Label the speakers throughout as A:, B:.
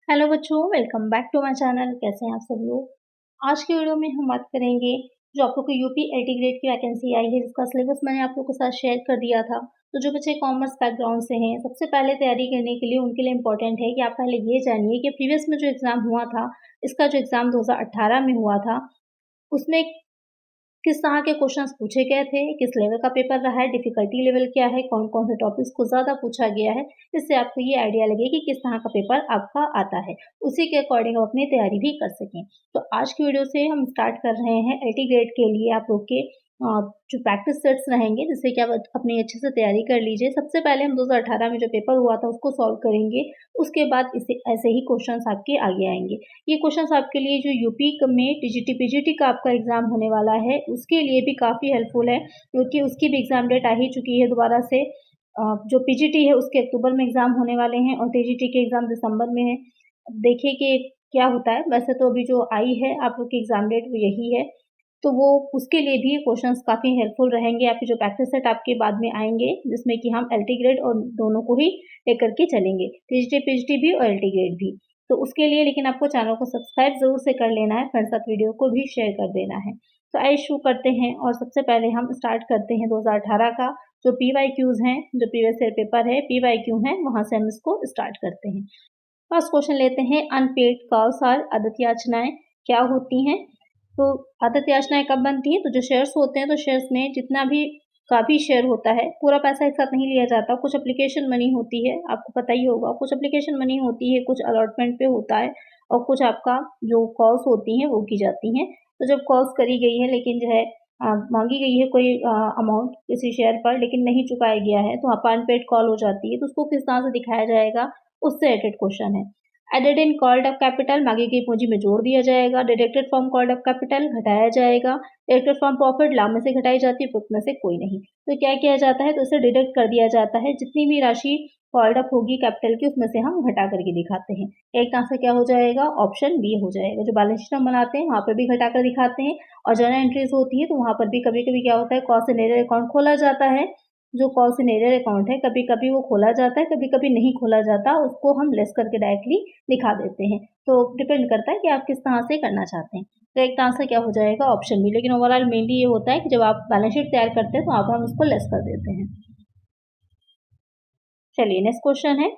A: Hello बच्चों, welcome back to my channel. कैसे हैं आप सब लोग। आज की वीडियो में हम बात करेंगे जो आप लोग को यूपी एलटी ग्रेड की वैकेंसी आई है, जिसका सिलेबस मैंने आप लोग के साथ शेयर कर दिया था। तो जो बच्चे कॉमर्स बैकग्राउंड से हैं, सबसे पहले तैयारी करने के लिए उनके लिए इम्पोर्टेंट है कि आप पहले ये जानिए कि प्रीवियस में जो एग्ज़ाम हुआ था, इसका जो एग्ज़ाम 2018 में हुआ था, उसमें किस तरह के क्वेश्चंस पूछे गए थे, किस लेवल का पेपर रहा है, डिफ़िकल्टी लेवल क्या है, कौन-कौन से टॉपिक्स को ज़्यादा पूछा गया है। इससे आपको ये आइडिया लगे कि किस तरह का पेपर आपका आता है। उसी के अकॉर्डिंग आप अपनी तैयारी भी कर सकें। तो आज की वीडियो से हम स्टार्ट कर रहे हैं एलटी ग्रेड के लिए आप लोग के जो प्रैक्टिस सेट्स रहेंगे, जिससे कि आप अपनी अच्छे से तैयारी कर लीजिए। सबसे पहले हम 2018 में जो पेपर हुआ था उसको सॉल्व करेंगे, उसके बाद इसे ऐसे ही क्वेश्चंस आपके आगे आएँगे। ये क्वेश्चंस आपके लिए जो यूपी में टीजीटी पीजीटी का आपका एग्ज़ाम होने वाला है, उसके लिए भी काफ़ी हेल्पफुल है, क्योंकि उसकी भी एग्ज़ाम डेट आ ही चुकी है दोबारा से। जो पीजीटी है उसके अक्टूबर में एग्ज़ाम होने वाले हैं और टीजीटी के एग्ज़ाम दिसंबर में है। अब देखिए कि क्या होता है। वैसे तो अभी जो आई है आप लोग की एग्ज़ाम डेट वो यही है, तो वो उसके लिए भी क्वेश्चंस काफ़ी हेल्पफुल रहेंगे। आपके जो प्रैक्टिस सेट आपके बाद में आएँगे, जिसमें कि हम एलटी ग्रेड और दोनों को ही लेकर के चलेंगे, टीजीटी पीजीटी भी और एलटी ग्रेड भी। तो उसके लिए लेकिन आपको चैनल को सब्सक्राइब ज़रूर से कर लेना है, फ्रेंड्स साथ वीडियो को भी शेयर कर देना है। तो आइए शुरू करते हैं और सबसे पहले हम स्टार्ट करते हैं 2018 का जो पीवाईक्यूज़ हैं, जो प्रीवियस ईयर पेपर है, पीवाईक्यू हैं, वहाँ से हम इसको स्टार्ट करते हैं। फर्स्ट क्वेश्चन लेते हैं, अनपेड कॉल्स और आदत याचनाएँ क्या होती हैं? तो आदत याचनाएँ कब बनती हैं? तो जो शेयर्स होते हैं, तो शेयर्स में जितना भी का भी शेयर होता है, पूरा पैसा एक साथ नहीं लिया जाता। कुछ एप्लीकेशन मनी होती है, आपको पता ही होगा। कुछ एप्लीकेशन मनी होती है, कुछ अलॉटमेंट पे होता है और कुछ आपका जो कॉल्स होती हैं, वो की जाती हैं। तो जब कॉल्स करी गई है लेकिन जो है माँगी गई है कोई अमाउंट किसी शेयर पर लेकिन नहीं चुकाया गया है, तो वहाँ पर अनपेड कॉल हो जाती है। तो उसको किस तरह से दिखाया जाएगा, उससे रिलेटेड क्वेश्चन है। Added in called up capital मांगी गई पूंजी में जोड़ दिया जाएगा। Deducted from called up capital घटाया जाएगा। डिडक्टेड फ्रॉम प्रॉफिट लाभ में से घटाई जाती है, प्रॉफिट में से कोई नहीं। तो क्या किया जाता है, तो इसे डिडक्ट कर दिया जाता है। जितनी भी राशि कॉल्ड अप होगी कैपिटल की, उसमें से हम घटा करके दिखाते हैं। एक आंसर क्या हो जाएगा, ऑप्शन बी हो जाएगा। जो बैलेंस शीट हम बनाते हैं वहां पर भी घटा कर दिखाते हैं और जर्नल एंट्रीज होती है तो वहां पर भी कभी कभी क्या होता है, कॉस्ट एंड एरर अकाउंट खोला जाता है। जो कॉस्ट एंड एरर अकाउंट है कभी कभी वो खोला जाता है, कभी कभी नहीं खोला जाता, उसको हम लेस करके डायरेक्टली दिखा देते हैं। तो डिपेंड करता है कि आप किस तरह से करना चाहते हैं। तो एक आंसर क्या हो जाएगा, ऑप्शन बी। लेकिन ओवरऑल मेनली ये होता है कि जब आप बैलेंस शीट तैयार करते हैं तो वहाँ पर हम उसको लेस कर देते हैं। चलिए नेक्स्ट क्वेश्चन है।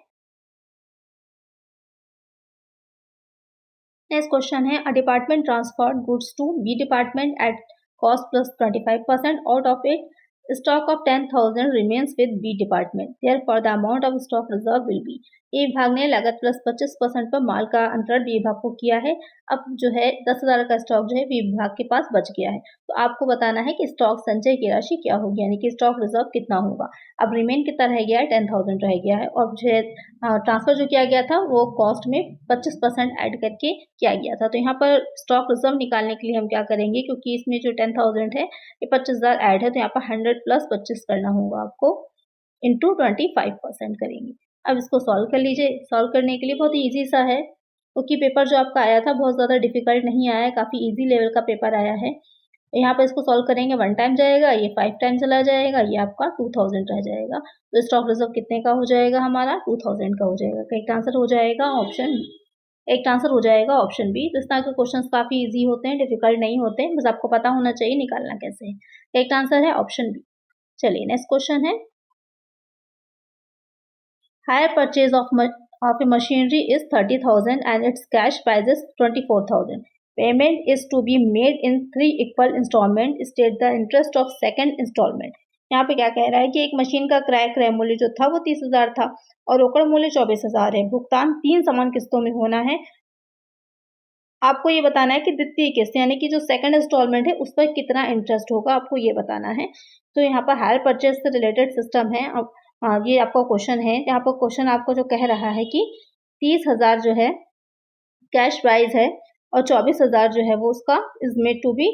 A: नेक्स्ट क्वेश्चन है, a department transferred goods to B department at cost plus 25%। Out of it stock of 10,000 remains with B department, therefore the amount of stock reserve will be. A विभाग ने लागत plus 25% पर माल का अंतरण B विभाग को किया है। अब जो है 10,000 का स्टॉक जो है बी विभाग के पास बच गया है। तो आपको बताना है कि स्टॉक संचय की राशि क्या होगी, यानी कि स्टॉक रिजर्व कितना होगा। अब रिमेन कितना रह गया है, 10,000 रह गया है और जो है ट्रांसफर जो किया गया था वो कॉस्ट में 25% ऐड करके किया गया था। तो यहाँ पर स्टॉक रिजर्व निकालने के लिए हम क्या करेंगे, क्योंकि इसमें जो 10,000 है ये 25,000 ऐड है, तो यहाँ पर 100 प्लस 25 करना होगा आपको, इंटू 25% करेंगे। अब इसको सॉल्व कर लीजिए। सॉल्व करने के लिए बहुत ईजी सा है, क्योंकि पेपर जो आपका आया था बहुत ज़्यादा डिफिकल्ट नहीं आया है, काफ़ी ईजी लेवल का पेपर आया है। यहाँ पर इसको सॉल्व करेंगे, 1 टाइम जाएगा, ये 5 टाइम चला जाएगा, ये आपका 2000 रह जाएगा। तो स्टॉक रिजर्व कितने का हो जाएगा, हमारा 2000 का हो जाएगा। करेक्ट आंसर हो जाएगा ऑप्शन बी। एक आंसर हो जाएगा ऑप्शन बी। तो इस तरह के क्वेश्चंस काफ़ी इजी होते हैं, डिफिकल्ट नहीं होते हैं, बस आपको पता होना चाहिए निकालना कैसे है। एक आंसर है ऑप्शन बी। चलिए नेक्स्ट क्वेश्चन है, hire purchase of a machinery is 30,000 and its cash price is 24,000. Payment is to be made in 3 equal installment. State the interest of second installment. यहाँ पे क्या कह रहा है कि एक मशीन का क्रय मूल्य जो था वो 30,000 था और रोकड़ मूल्य 24,000 है। भुगतान 3 समान किस्तों में होना है। आपको ये बताना है कि द्वितीय किस्त यानी कि जो सेकंड इंस्टॉलमेंट है उस पर कितना इंटरेस्ट होगा, आपको ये बताना है। तो यहाँ पर हायर परचेज से रिलेटेड सिस्टम है। अब ये आपका क्वेश्चन है। यहाँ पर क्वेश्चन आपको जो कह रहा है कि 30,000 जो है कैश प्राइस है और 24,000 जो है वो उसका is made to be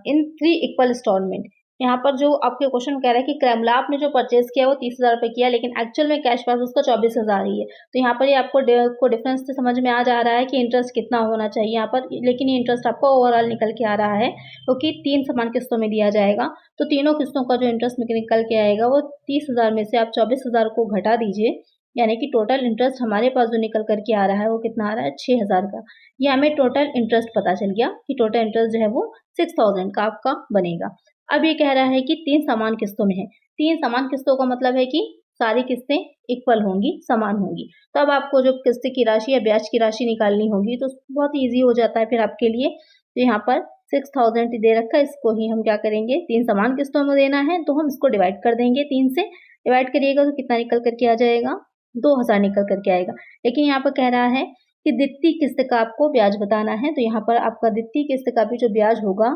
A: in 3 equal instalment. यहाँ पर जो आपके क्वेश्चन कह रहा है कि क्रैमला आपने जो परचेज किया वो 30,000 रुपये किया, लेकिन एक्चुअल में कैश प्राइस उसका 24,000 ही है। तो यहाँ पर ये आपको डिफरेंस से समझ में आ जा रहा है कि इंटरेस्ट कितना होना चाहिए यहाँ पर, लेकिन ये इंटरेस्ट आपको ओवरऑल निकल के आ रहा है क्योंकि 3 समान किस्तों में दिया जाएगा। तो तीनों किस्तों का जो इंटरेस्ट निकल के आएगा वो 30,000 में से आप 24,000 को घटा दीजिए यानी कि टोटल इंटरेस्ट हमारे पास जो निकल करके आ रहा है वो कितना आ रहा है 6,000 का। ये हमें टोटल इंटरेस्ट पता चल गया कि टोटल इंटरेस्ट जो है वो 6,000 का आपका बनेगा। अब ये कह रहा है कि 3 समान किस्तों में है। 3 समान किस्तों का मतलब है कि सारी किस्तें इक्वल होंगी, समान होंगी। तो अब आपको जो किस्त की राशि या ब्याज की राशि निकालनी होगी तो बहुत ईजी हो जाता है फिर आपके लिए। तो यहाँ पर 6,000 दे रखा है, इसको ही हम क्या करेंगे 3 समान किस्तों में देना है तो हम इसको डिवाइड कर देंगे 3 से। डिवाइड करिएगा तो कितना निकल करके आ जाएगा 2,000 निकल करके आएगा। लेकिन यहाँ पर कह रहा है कि द्वितीय किस्त का आपको ब्याज बताना है, तो यहाँ पर आपका द्वितीय किस्त का भी जो ब्याज होगा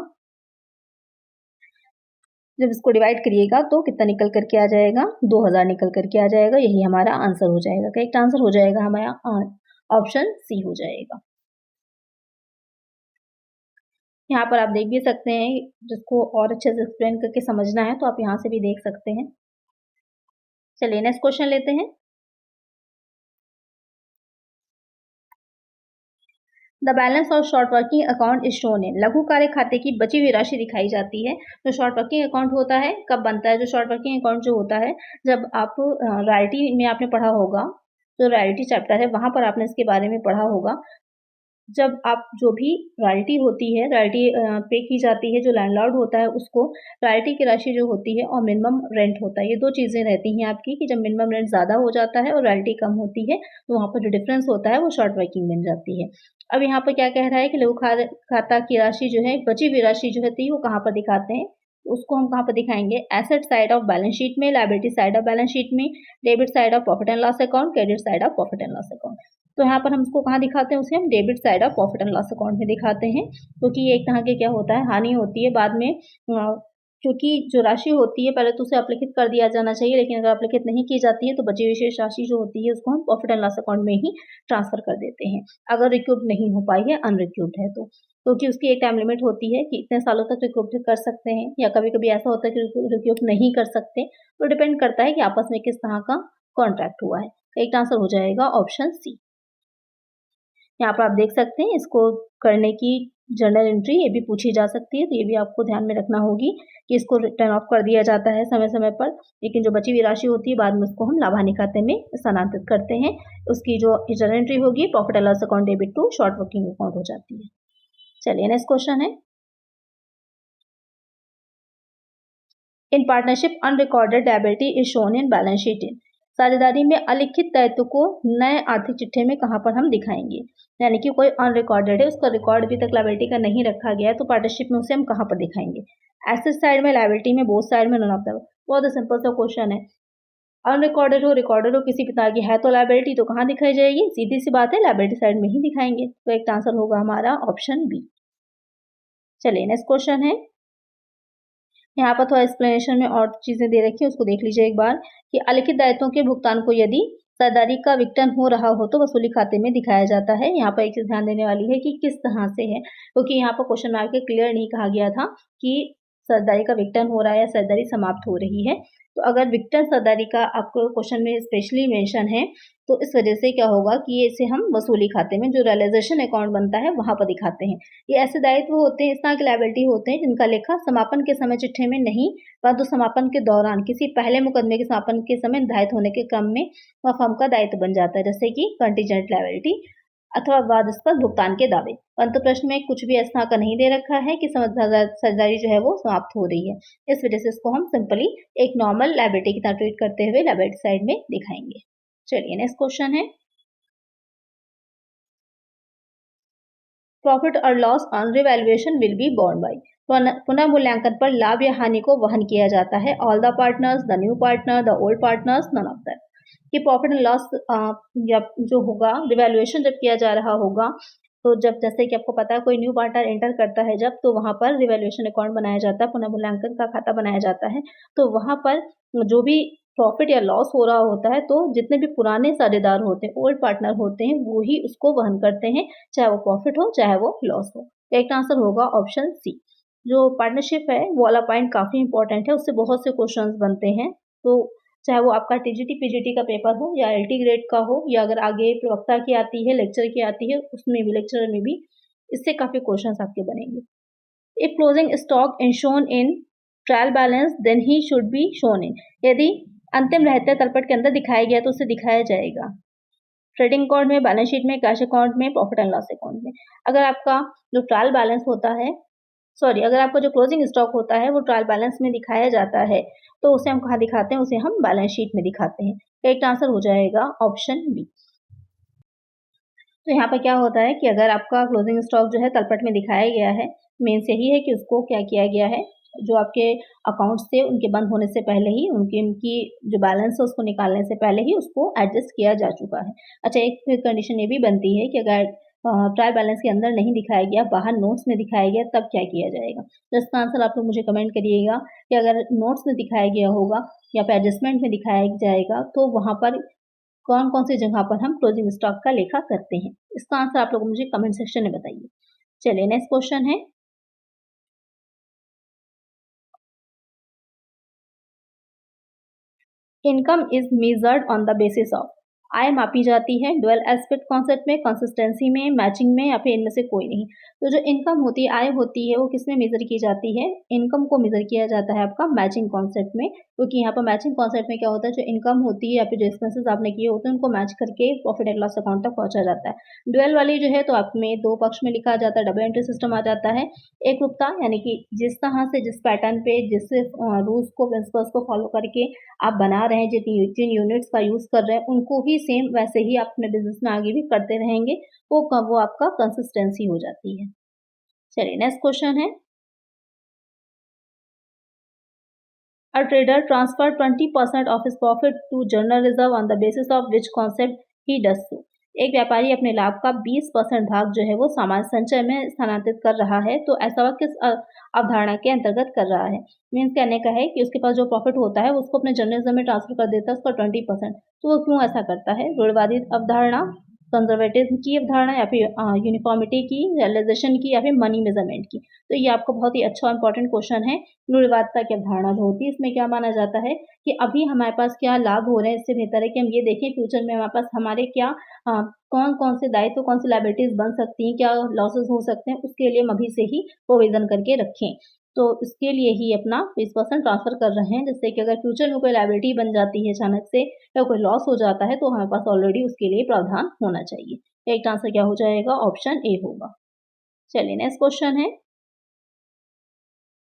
A: जब इसको डिवाइड करिएगा तो कितना निकल करके आ जाएगा 2,000 निकल करके आ जाएगा। यही हमारा आंसर हो जाएगा। करेक्ट आंसर हो जाएगा हमारा ऑप्शन सी हो जाएगा। यहाँ पर आप देख भी सकते हैं, जिसको और अच्छे से एक्सप्लेन करके समझना है तो आप यहाँ से भी देख सकते हैं। चलिए नेक्स्ट क्वेश्चन लेते हैं। The balance of short working account is shown इन। लघु कार्य खाते की बची हुई राशि दिखाई जाती है। जो शॉर्ट वर्किंग अकाउंट होता है कब बनता है, जो शॉर्ट वर्किंग अकाउंट जो होता है जब आप रॉयल्टी में आपने पढ़ा होगा, जो रॉयल्टी चैप्टर है वहां पर आपने इसके बारे में पढ़ा होगा। जब आप जो भी रॉयल्टी होती है, रॉयल्टी पे की जाती है, जो लैंडलॉर्ड होता है उसको रॉयल्टी की राशि जो होती है और मिनिमम रेंट होता है, ये 2 चीज़ें रहती हैं आपकी कि जब मिनिमम रेंट ज़्यादा हो जाता है और रॉयल्टी कम होती है तो वहाँ पर जो डिफरेंस होता है वो शॉर्ट वर्किंग बन जाती है। अब यहाँ पर क्या कह रहा है कि लघु खाता की राशि जो है, बची हुई राशि जो होती है वो कहाँ पर दिखाते हैं, उसको हम कहाँ पर दिखाएंगे, asset side of balance sheet में, liability side of balance sheet में, debit side of profit and loss account, credit side of profit and loss account. तो यहाँ पर हम उसको कहाँ दिखाते हैं, उसे हम debit side of profit and loss account में दिखाते हैं, क्योंकि ये एक तरह के क्या होता है हानि होती है बाद में। क्योंकि जो राशि होती है पहले तो उसे अपलिखित कर दिया जाना चाहिए, लेकिन अगर अपलिखित नहीं की जाती है तो बची हुई शेष राशि जो होती है उसको हम प्रॉफिट एंड लॉस अकाउंट में ही ट्रांसफर कर देते हैं, अगर रिक्यूब नहीं हो पाई है, अनरिक्यूब्ड है तो। क्योंकि उसकी एक टाइम लिमिट होती है कि इतने सालों तक रिक्यूब कर सकते हैं, या कभी कभी ऐसा होता है कि रिक्यूब नहीं कर सकते, तो डिपेंड करता है कि आपस में किस तरह का कॉन्ट्रैक्ट हुआ है। एक आंसर हो जाएगा ऑप्शन सी। यहाँ पर आप देख सकते हैं, इसको करने की जर्नल एंट्री ये भी पूछी जा सकती है, तो ये भी आपको ध्यान में रखना होगी कि इसको रिटर्न ऑफ कर दिया जाता है समय समय पर, लेकिन जो बची हुई राशि होती है बाद में उसको हम लाभानी खाते में स्थानांतरित करते हैं। उसकी जो जर्नल एंट्री होगी profit and loss account debit to short working account हो जाती है। चलिए नेक्स्ट क्वेश्चन है, in partnership unrecorded liability is shown in balance sheet in. साझेदारी में अलिखित दायित्व को नए आर्थिक चिट्ठे में कहाँ पर हम दिखाएंगे, यानी कि कोई अनरिकॉर्डेड है, उसका रिकॉर्ड अभी तक लायबिलिटी का नहीं रखा गया है, तो पार्टनरशिप में उसे हम कहाँ पर दिखाएंगे, एसेट साइड में, लायबिलिटी में, बोथ साइड में, नन ऑफ द। बहुत सिंपल सा क्वेश्चन है। अनरिकॉर्डेड हो रिकॉर्डेड हो किसी प्रकार की है तो लायबिलिटी तो कहाँ दिखाई जाएगी, सीधी सी बात है लायबिलिटी साइड में ही दिखाएंगे। तो एक आंसर होगा हमारा ऑप्शन बी। चलिए नेक्स्ट क्वेश्चन है, यहाँ पर थोड़ा एक्सप्लेनेशन में और चीजें दे रखी है, उसको देख लीजिए एक बार कि अलिखित दायित्वों के भुगतान को यदि साझेदारी का विघटन हो रहा हो तो वसूली खाते में दिखाया जाता है। यहाँ पर एक चीज ध्यान देने वाली है कि किस तरह से है, क्योंकि यहाँ पर क्वेश्चन मार्क के क्लियर नहीं कहा गया था कि साझेदारी का विघटन हो रहा है या साझेदारी समाप्त हो रही है। तो अगर विघटन साझेदारी का आपको क्वेश्चन में स्पेशली मेंशन है तो इस वजह से क्या होगा कि इसे हम वसूली खाते में जो रियलाइजेशन अकाउंट बनता है वहां पर दिखाते हैं। ये ऐसे दायित्व होते हैं, इस तरह की लायबिलिटी होते हैं जिनका लेखा समापन के समय चिट्ठे में नहीं, परंतु समापन के दौरान किसी पहले मुकदमे के समापन के समय निर्धारित होने के क्रम में वह फर्म का दायित्व बन जाता है, जैसे कि कंटीजेंट लायबिलिटी अथवा वादास्पद भुगतान के दावे। परंतु प्रश्न में कुछ भी ऐसा का नहीं दे रखा है कि साझेदारी जो है वो समाप्त हो रही है, इस वजह से इसको हम सिंपली एक नॉर्मल लायबिलिटी की तरह ट्रीट करते हुए लायबिलिटी साइड में दिखाएंगे। चलिए नेक्स्ट क्वेश्चन है, प्रॉफिट और loss on revaluation will be borne by. पुनः मूल्यांकन पर लाभ या हानि को वहन किया जाता है all the partners, the new partner, the old partners, none of that. कि प्रॉफिट एंड लॉस जो होगा रिवैल्यूएशन जब किया जा रहा होगा, तो जब जैसे कि आपको पता है कोई न्यू पार्टनर एंटर करता है जब, तो वहां पर रिवैल्यूएशन अकाउंट बनाया जाता है, पुनः मूल्यांकन का खाता बनाया जाता है। तो वहां पर जो भी प्रॉफिट या लॉस हो रहा होता है तो जितने भी पुराने साझेदार होते हैं, ओल्ड पार्टनर होते हैं, वो ही उसको वहन करते हैं, चाहे वो प्रॉफिट हो चाहे वो लॉस हो। एक आंसर होगा ऑप्शन सी। जो पार्टनरशिप है वो वाला पॉइंट काफी इंपॉर्टेंट है, उससे बहुत से क्वेश्चंस बनते हैं। तो चाहे वो आपका टीजीटी पीजीटी का पेपर हो या एलटी ग्रेड का हो, या अगर आगे प्रवक्ता की आती है, लेक्चर की आती है, उसमें भी लेक्चर में भी इससे काफी क्वेश्चंस आपके बनेंगे। If closing stock in shown in trial balance then he should be shown in. यदि अंतिम रहते तलपट के अंदर दिखाया गया तो उसे दिखाया जाएगा। ट्रेडिंग अकाउंट में, बैलेंस शीट में, कैश अकाउंट में, प्रॉफिट एंड लॉस अकाउंट में। अगर आपका जो ट्रायल बैलेंस होता है, अगर आपका जो क्लोजिंग स्टॉक होता है वो ट्रायल बैलेंस में दिखाया जाता है तो उसे हम कहाँ दिखाते हैं, उसे हम बैलेंस शीट में दिखाते हैं। करेक्ट आंसर हो जाएगा ऑप्शन बी। तो यहाँ पर क्या होता है कि अगर आपका क्लोजिंग स्टॉक जो है तलपट में दिखाया गया है, मीन्स यही है कि उसको क्या किया गया है, जो आपके अकाउंट्स थे उनके बंद होने से पहले ही उनकी जो बैलेंस है उसको निकालने से पहले ही उसको एडजस्ट किया जा चुका है। अच्छा, एक कंडीशन ये भी बनती है कि अगर ट्रायल बैलेंस के अंदर नहीं दिखाया गया, बाहर नोट्स में दिखाया गया, तब क्या किया जाएगा। तो इसका आंसर आप लोग मुझे कमेंट करिएगा कि अगर नोट्स में दिखाया गया होगा या फिर एडजस्टमेंट में दिखाया जाएगा तो वहाँ पर कौन कौन सी जगह पर हम क्लोजिंग स्टॉक का लेखा करते हैं। इसका आंसर आप लोग मुझे कमेंट सेक्शन में बताइए। चलिए नेक्स्ट क्वेश्चन है, income is measured on the basis of. आय मापी जाती है ड्वेल एस्पेक्ट कॉन्सेप्ट में, कंसिस्टेंसी में, मैचिंग में या फिर इनमें से कोई नहीं। तो जो इनकम होती है, आय होती है, वो किसमें मेजर की जाती है, इनकम को मेजर किया जाता है आपका मैचिंग कॉन्सेप्ट में। क्योंकि यहाँ पर मैचिंग कॉन्सेप्ट में क्या होता है, जो इनकम होती है या फिर जो एक्सपेंसेस आपने किए होते हैं उनको मैच करके प्रॉफिट एंड लॉस अकाउंट तक पहुंचा जाता है। ड्वेल वाली जो है तो आप में दो पक्ष में लिखा जाता है, डबल एंट्री सिस्टम आ जाता है। एक रूपता यानी कि जिस तरह से, जिस पैटर्न पे, जिस रूल्स को, प्रिंसिपल्स को फॉलो करके आप बना रहे हैं, जिन यूनिट्स का यूज कर रहे हैं उनको ही सेम वैसे ही आप अपने बिजनेस में आगे भी करते रहेंगे, वो आपका कंसिस्टेंसी हो जाती है। चलिए नेक्स्ट क्वेश्चन है, a trader transfer 20% of his profit to general reserve on the basis of which concept he does so. एक व्यापारी अपने लाभ का 20% भाग जो है वो सामान्य संचय में स्थानांतरित कर रहा है, तो ऐसा वह किस अवधारणा के अंतर्गत कर रहा है। मीन्स कहने का है कि उसके पास जो प्रॉफिट होता है उसको अपने जनरल रिजर्व में ट्रांसफर कर देता है उसका 20%। तो वो क्यों ऐसा करता है, रूढ़िवादी अवधारणा, कंजर्वेटिज्म की अवधारणा या फिर यूनिफॉर्मिटी की, रियलाइजेशन की या फिर मनी मेजरमेंट की। तो ये आपको बहुत ही अच्छा इंपॉर्टेंट क्वेश्चन है। रूढ़िवादिता की अवधारणा जो होती है इसमें क्या माना जाता है कि अभी हमारे पास क्या लाभ हो रहे हैं, इससे बेहतर है कि हम ये देखें फ्यूचर में हमारे पास हमारे क्या कौन कौन से दायित्व, कौन सी लायबिलिटीज बन सकती हैं, क्या लॉसेस हो सकते हैं, उसके लिए हम अभी से ही प्रोविजन करके रखें। तो इसके लिए ही अपना 20% ट्रांसफर कर रहे हैं, जिससे कि अगर फ्यूचर में कोई लायबिलिटी बन जाती है अचानक से या कोई लॉस हो जाता है तो हमारे पास ऑलरेडी उसके लिए प्रावधान होना चाहिए। एक आंसर क्या हो जाएगा, ऑप्शन ए होगा। चलिए नेक्स्ट क्वेश्चन है,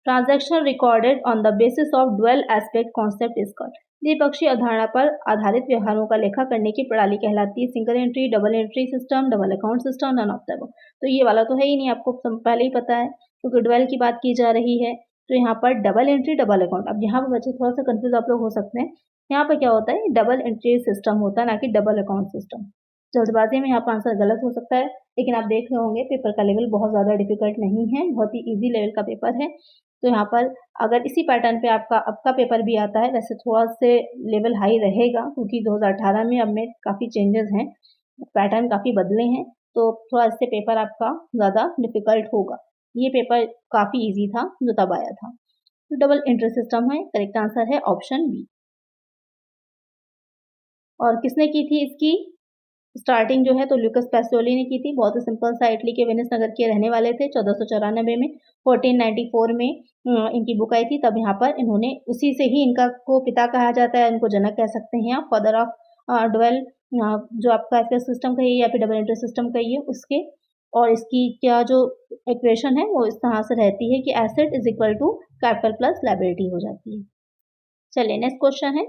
A: transaction recorded on the basis of dual aspect concept is called. द्विपक्षीय अवधारणा पर आधारित व्यवहारों का लेखा करने की प्रणाली कहलाती है single entry, double entry system, double account system, none of the above. तो ये वाला तो है ही नहीं, आपको पहले ही पता है क्योंकि ड्वेल की बात की जा रही है। तो यहाँ पर डबल एंट्री, डबल अकाउंट, अब यहाँ पर बच्चे थोड़ा सा कंफ्यूज आप लोग हो सकते हैं। यहाँ पर क्या होता है, डबल एंट्री सिस्टम होता है, ना कि डबल अकाउंट सिस्टम। जल्दबाजी में यहाँ पर आंसर गलत हो सकता है, लेकिन आप देख रहे होंगे पेपर का लेवल बहुत ज़्यादा डिफिकल्ट नहीं है, बहुत ही ईजी लेवल का पेपर है। तो यहाँ पर अगर इसी पैटर्न पे आपका अब का पेपर भी आता है, वैसे थोड़ा से लेवल हाई रहेगा क्योंकि 2018 में अब में काफ़ी चेंजेस हैं, पैटर्न काफ़ी बदले हैं, तो थोड़ा इससे पेपर आपका ज़्यादा डिफिकल्ट होगा। ये पेपर काफ़ी इजी था जो तब आया था। तो डबल एंट्री सिस्टम है, करेक्ट आंसर है ऑप्शन बी। और किसने की थी इसकी स्टार्टिंग जो है, तो लुकास पैसिओली ने की थी। बहुत ही सिंपल सा इटली के वेनिस नगर के रहने वाले थे। 1494 में 1494 में इनकी बुक आई थी, तब यहाँ पर इन्होंने उसी से ही इनका को पिता कहा जाता है, इनको जनक कह सकते हैं आप, फादर ऑफ डुअल जो आपका एफएस सिस्टम कहिए या फिर डबल एंट्री सिस्टम कहिए उसके। और इसकी क्या जो इक्वेशन है वो इस तरह से रहती है कि asset is equal to capital plus liability हो जाती है। चलिए नेक्स्ट क्वेश्चन है,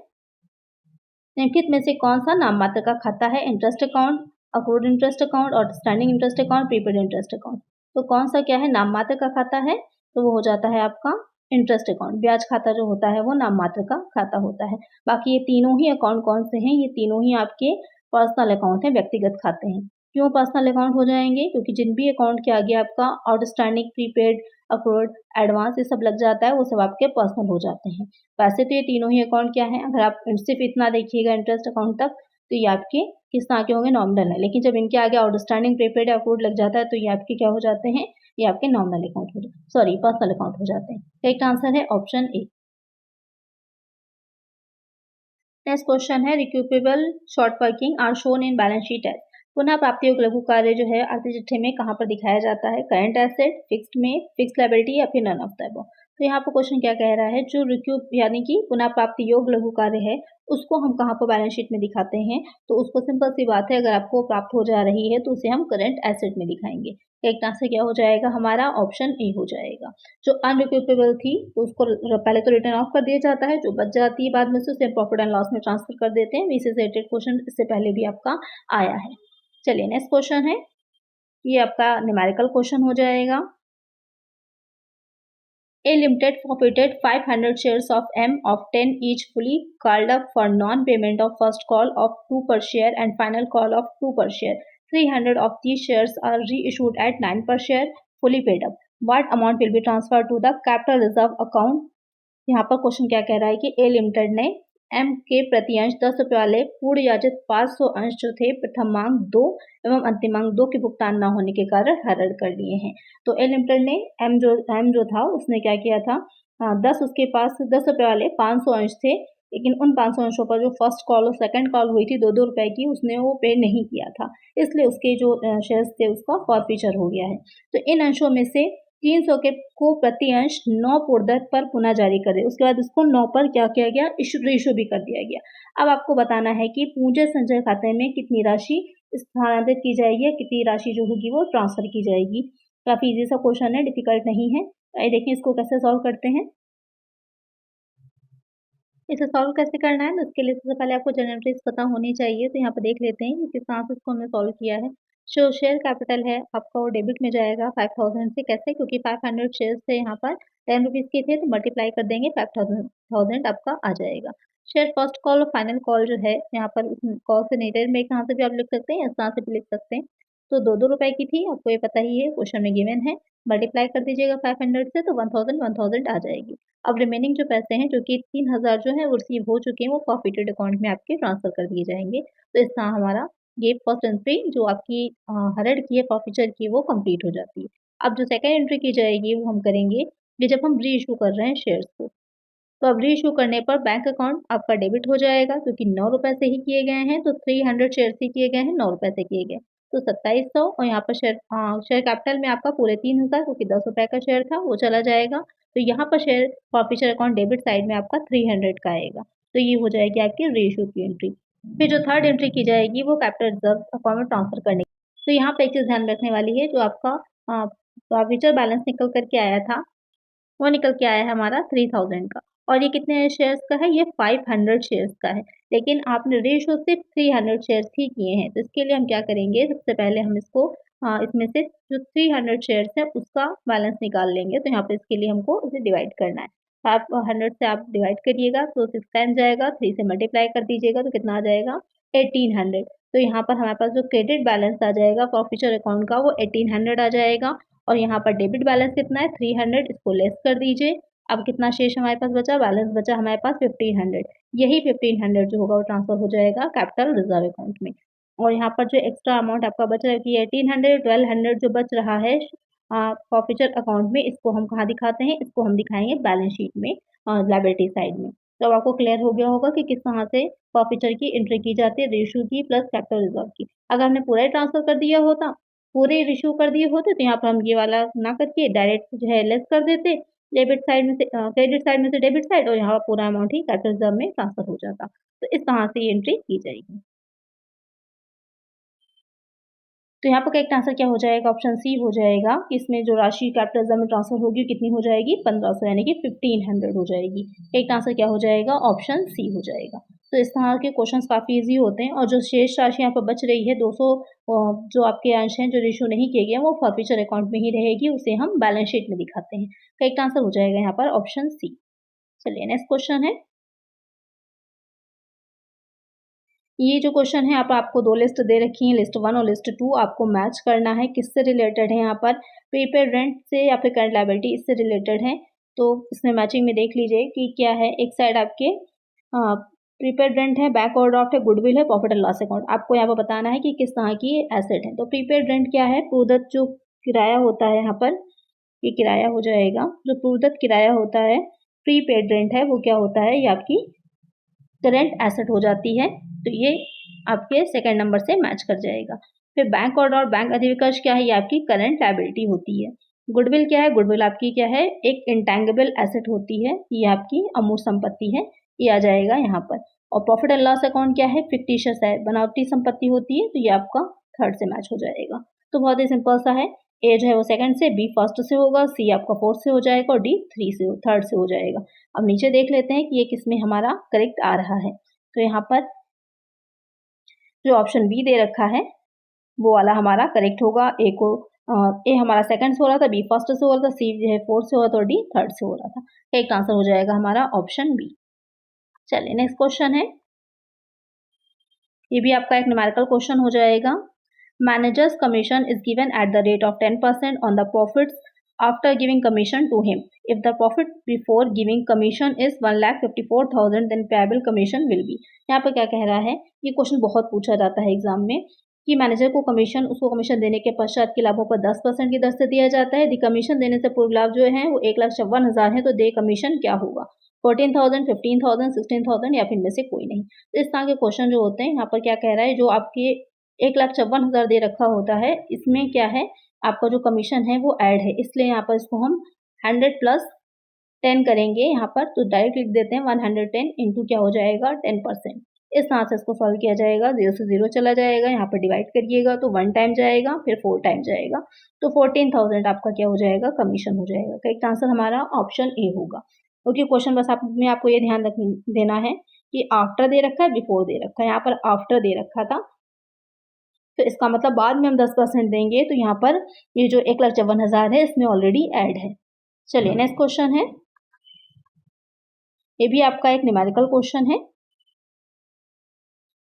A: निम्नलिखित में से कौन सा नाम मात्र का खाता है, interest account, accrued interest account, और standing interest account, prepaid interest account. तो कौन सा क्या है, नाम मात्र का खाता है, तो वो हो जाता है आपका इंटरेस्ट अकाउंट। ब्याज खाता जो होता है वो नाम मात्र का खाता होता है। बाकी ये तीनों ही अकाउंट कौन से हैं, ये तीनों ही आपके पर्सनल अकाउंट हैं, व्यक्तिगत खाते हैं। क्यों पर्सनल अकाउंट हो जाएंगे, क्योंकि जिन भी अकाउंट के आगे आपका आउटस्टैंडिंग, प्रीपेड, अक्रूड, एडवांस ये सब लग जाता है वो सब आपके पर्सनल हो जाते हैं। वैसे तो ये तीनों ही अकाउंट क्या है, अगर आप सिर्फ इतना देखिएगा इंटरेस्ट अकाउंट तक तो ये आपके किस तरह के होंगे, नॉमिनल है। लेकिन जब इनके आगे आउटस्टैंडिंग, प्रीपेड या अक्रूड लग जाता है तो ये आपके क्या हो जाते हैं, ये आपके नॉमिनल अकाउंट हो जाते, सॉरी पर्सनल अकाउंट हो जाते हैं। करेक्ट आंसर है ऑप्शन ए। नेक्स्ट क्वेश्चन है, recoupable short working are shown in balance sheet as. पुनः प्राप्ति योग्य लघु कार्य जो है आर्थिक चिट्ठे में कहाँ पर दिखाया जाता है, करंट एसेट, फिक्स्ड में, फिक्स लायबिलिटी या फिर नन ऑफ द अबव। तो यहाँ पर क्वेश्चन क्या कह रहा है, जो रिक्यूब यानी कि पुनः प्राप्ति योग्य लघु कार्य है उसको हम कहाँ पर बैलेंस शीट में दिखाते हैं, तो उसको सिंपल सी बात है, अगर आपको प्राप्त हो जा रही है तो उसे हम करंट एसेट में दिखाएंगे। एक आंसर क्या हो जाएगा हमारा, ऑप्शन ए हो जाएगा। जो अनरिक्यूपेबल थी तो उसको पहले तो रिटर्न ऑफ कर दिया जाता है, जो बच जाती है बाद में से उसे प्रॉफिट एंड लॉस में ट्रांसफर कर देते हैं। इससे रिलेटेड क्वेश्चन इससे पहले भी आपका आया है। चलिए नेक्स्ट क्वेश्चन है, ये आपका न्यूमेरिकल क्वेश्चन हो जाएगा। A Limited forfeited 500 shares of M of 10 each fully called up for non-payment of first call of 2 per share and final call of 2 per share. 300 of these shares are reissued at 9 per share fully paid up. What amount will be transferred to the capital reserve account? यहाँ पर question क्या कह रहा है कि ए limited ने M के प्रति अंश 10 रुपये वाले पूर्ण याचित 500 अंश जो थे प्रथम मांग 2 एवं अंतिम मांग 2 के भुगतान न होने के कारण हरण कर लिए हैं। तो ए लिमिटेड ने एम जो था उसने क्या किया था, 10 उसके पास 10 रुपये वाले 500 अंश थे, लेकिन उन 500 अंशों पर जो फर्स्ट कॉल और सेकंड कॉल हुई थी 2-2 रुपए की, उसने वो पे नहीं किया था, इसलिए उसके जो शेयर्स थे उसका फॉरफीचर हो गया है। तो इन अंशों में से 300 के को प्रति अंश 9 पूर्वदत्त पर पुनः जारी कर दे। उसके बाद उसको 9 पर क्या किया गया, रीइशू भी कर दिया गया। अब आपको बताना है कि पूंजी संचय खाते में कितनी राशि स्थानांतरित की जाएगी, कितनी राशि जो होगी वो ट्रांसफर की जाएगी। काफी इजी सा क्वेश्चन है, डिफिकल्ट नहीं है। आइए देखें इसको कैसे सॉल्व करते हैं। इसे सॉल्व कैसे करना है, तो उसके लिए सबसे पहले आपको जनरल एंट्रीज पता होनी चाहिए। तो यहाँ पर देख लेते हैं कि किस तरह से इसको हमने सॉल्व किया है। जो शेयर कैपिटल है आपका वो डेबिट में जाएगा 5000 से। कैसे, क्योंकि 500 शेयर्स थे यहाँ पर 10 रुपीज़ के थे, तो मल्टीप्लाई कर देंगे 5000 आपका आ जाएगा। शेयर फर्स्ट कॉल और फाइनल कॉल जो है यहाँ पर कॉल से नेटेड में कहाँ से भी आप लिख सकते हैं, इस तरह से भी लिख सकते हैं। तो 2-2 रुपए की थी, आपको ये पता ही है, क्वेश्चन में गिवन है। मल्टीप्लाई कर दीजिएगा 500 से, तो 1000 आ जाएगी। अब रिमेनिंग जो पैसे हैं जो कि 3000 जो है वो रिसीव हो चुके हैं, वो प्रॉफिटेड अकाउंट में आपके ट्रांसफर कर दिए जाएंगे। तो इस तरह हमारा ये फर्स्ट एंट्री जो आपकी हरण की है प्रॉफिचर की, वो कंप्लीट हो जाती है। अब जो सेकंड एंट्री की जाएगी वो हम करेंगे कि जब हम री इशू कर रहे हैं शेयर्स को, तो अब री इशू करने पर बैंक अकाउंट आपका डेबिट हो जाएगा, क्योंकि 9 रुपए से ही किए गए हैं, तो 300 शेयर से किए गए हैं, 9 रुपए से किए गए, तो 2700। और यहाँ पर शेयर कैपिटल में आपका पूरे 3000, क्योंकि 10 रुपए का शेयर था, वो चला जाएगा। तो यहाँ पर share forfeiture account debit side में आपका 300 का आएगा। तो ये हो जाएगी आपकी री इशू की एंट्री। फिर जो थर्ड एंट्री की जाएगी वो कैपिटल रिजर्व अकाउंट में ट्रांसफर करने की। तो यहाँ पे एक चीज़ ध्यान रखने वाली है, जो आपका फॉरफीचर बैलेंस निकल करके आया था वो निकल के आया है हमारा 3000 का, और ये कितने शेयर्स का है, ये 500 शेयर्स का है। लेकिन आपने रेशो सिर्फ 300 शेयर्स ही किए हैं, तो इसके लिए हम क्या करेंगे, सबसे पहले हम इसको इसमें से जो 300 शेयर्स है उसका बैलेंस निकाल लेंगे। तो यहाँ पे इसके लिए हमको उसे डिवाइड करना है। 500 से आप डिवाइड करिएगा तो 6 टाइम जाएगा, 3 से मल्टीप्लाई कर दीजिएगा तो कितना आ जाएगा, 1800। तो यहाँ पर हमारे पास जो क्रेडिट बैलेंस आ जाएगा फॉरफीचर अकाउंट का, वो 1800 आ जाएगा। और यहाँ पर डेबिट बैलेंस कितना है, 300, इसको लेस कर दीजिए। अब कितना शेष हमारे पास बचा, बैलेंस बचा हमारे पास 1500। यही 1500 जो होगा वो ट्रांसफर हो जाएगा कैपिटल रिजर्व अकाउंट में। और यहाँ पर जो एक्स्ट्रा अमाउंट आपका बचा है कि 1800, 1200 जो बच रहा है फॉरफीचर अकाउंट में, इसको हम कहाँ दिखाते हैं, इसको हम दिखाएंगे बैलेंस शीट में, लायबिलिटी साइड में। तो अब आपको क्लियर हो गया होगा कि किस तरह से फॉरफीचर की एंट्री की जाती है, रेशू की प्लस कैपिटल रिजर्व की। अगर हमने पूरा ही ट्रांसफर कर दिया होता, पूरे इशू कर दिए होते, तो यहाँ पर हम ये वाला ना करके डायरेक्ट जो है लेस कर देते, डेबिट साइड में से क्रेडिट साइड में से डेबिट साइड, और यहाँ पूरा अमाउंट ही कैपिटल रिजर्व में ट्रांसफर हो जाता। तो इस तरह से ये एंट्री की जाएगी। तो यहाँ पर करेक्ट आंसर क्या हो जाएगा, ऑप्शन सी हो जाएगा। इसमें जो राशि कैपिटल रिजर्व में ट्रांसफर होगी कितनी हो जाएगी, 1500, यानी कि 1500 हो जाएगी। करेक्ट आंसर क्या हो जाएगा, ऑप्शन सी हो जाएगा। तो इस तरह के क्वेश्चंस काफ़ी इजी होते हैं। और जो शेष राशि यहाँ पर बच रही है 200 जो आपके अंश हैं जो रेशो नहीं किए गए, वो फॉरफीचर अकाउंट में ही रहेगी, उसे हम बैलेंस शीट में दिखाते हैं। करेक्ट आंसर हो जाएगा यहाँ पर ऑप्शन सी। चलिए नेक्स्ट क्वेश्चन है, ये जो क्वेश्चन है आपको दो लिस्ट दे रखी है, लिस्ट 1 और लिस्ट 2। आपको मैच करना है किससे रिलेटेड है, यहाँ पर प्रीपेड रेंट से या फिर करंट लायबिलिटी इससे रिलेटेड है। तो इसमें मैचिंग में देख लीजिए कि क्या है। एक साइड आपके प्रीपेड रेंट है, बैक ओवरड्राफ्ट है, गुडविल है, प्रॉफिट एंड लॉस अकाउंट। आपको यहाँ पर बताना है कि किस तरह की एसेट है। तो प्रीपेड रेंट क्या है, पूर्वदत्त जो किराया होता है, यहाँ पर ये किराया हो जाएगा। जो पूर्वदत्त किराया होता है, प्रीपेड रेंट है, वो क्या होता है, ये आपकी करंट एसेट हो जाती है। तो ये आपके सेकंड नंबर से मैच कर जाएगा। फिर बैंक ऑर्डर और बैंक अधिविकर्ष क्या है, ये आपकी करंट लायबिलिटी होती है। गुडविल क्या है? गुडविल आपकी क्या है? एक इंटेंगिबल एसेट होती है, ये आपकी अमूर्त संपत्ति है, ये आ जाएगा यहाँ पर। और प्रॉफिट एंड लॉस अकाउंट क्या है? फिक्टिशियस है, बनावटी संपत्ति होती है, तो ये आपका थर्ड से मैच हो जाएगा। तो बहुत ही सिंपल सा है। ए जो है वो सेकंड से, बी फर्स्ट से होगा, सी आपका फोर्थ से हो जाएगा और डी थर्ड से हो जाएगा। अब नीचे देख लेते हैं कि ये किसमें हमारा करेक्ट आ रहा है। तो यहाँ पर जो ऑप्शन बी दे रखा है वो वाला हमारा करेक्ट होगा। ए हमारा सेकंड से हो रहा था, बी फर्स्ट से हो रहा था, सी जो है फोर्थ से हो रहा था और डी थर्ड से हो रहा था। करेक्ट आंसर हो जाएगा हमारा ऑप्शन बी। चलिए नेक्स्ट क्वेश्चन है, ये भी आपका एक न्यूमेरिकल क्वेश्चन हो जाएगा। Manager's commission is given at the rate of 10% on the profits after giving commission to him. If the profit before giving commission is 1,54,000 then payable commission will be. यहाँ पर क्या कह रहा है, ये क्वेश्चन बहुत पूछा जाता है एग्जाम में कि मैनेजर को कमीशन, उसको कमीशन देने के पश्चात के लाभों पर 10% की दर से दिया जाता है। यदि कमीशन देने से पूर्व लाभ जो है वो 1,54,000 है तो दे कमीशन क्या होगा? 14,000, 15,000, 16,000 या फिर इनमें से कोई नहीं। तो इस तरह के क्वेश्चन जो होते हैं, यहाँ पर क्या कह रहा है, जो आपके 1,54,000 दे रखा होता है, इसमें क्या है, आपका जो कमीशन है वो ऐड है, इसलिए यहाँ पर इसको हम 100 प्लस 10 करेंगे यहाँ पर, तो डायरेक्ट लिख देते हैं 110 इंटू क्या हो जाएगा 10%। इस तरह से इसको सॉल्व किया जाएगा। 0 से 0 चला जाएगा, यहाँ पर डिवाइड करिएगा तो 1 टाइम जाएगा, फिर 4 टाइम जाएगा, तो 14,000 आपका क्या हो जाएगा, कमीशन हो जाएगा। करेक्ट आंसर हमारा ऑप्शन ए होगा। क्योंकि क्वेश्चन बस आपको ये ध्यान देना है कि आफ्टर दे रखा है, बिफोर दे रखा है, यहाँ पर आफ्टर दे रखा था, तो इसका मतलब बाद में हम 10% देंगे, तो यहाँ पर ये जो 1,54,000 है इसमें ऑलरेडी ऐड है। चलिए नेक्स्ट क्वेश्चन है, ये भी आपका एक न्यूमेरिकल क्वेश्चन है।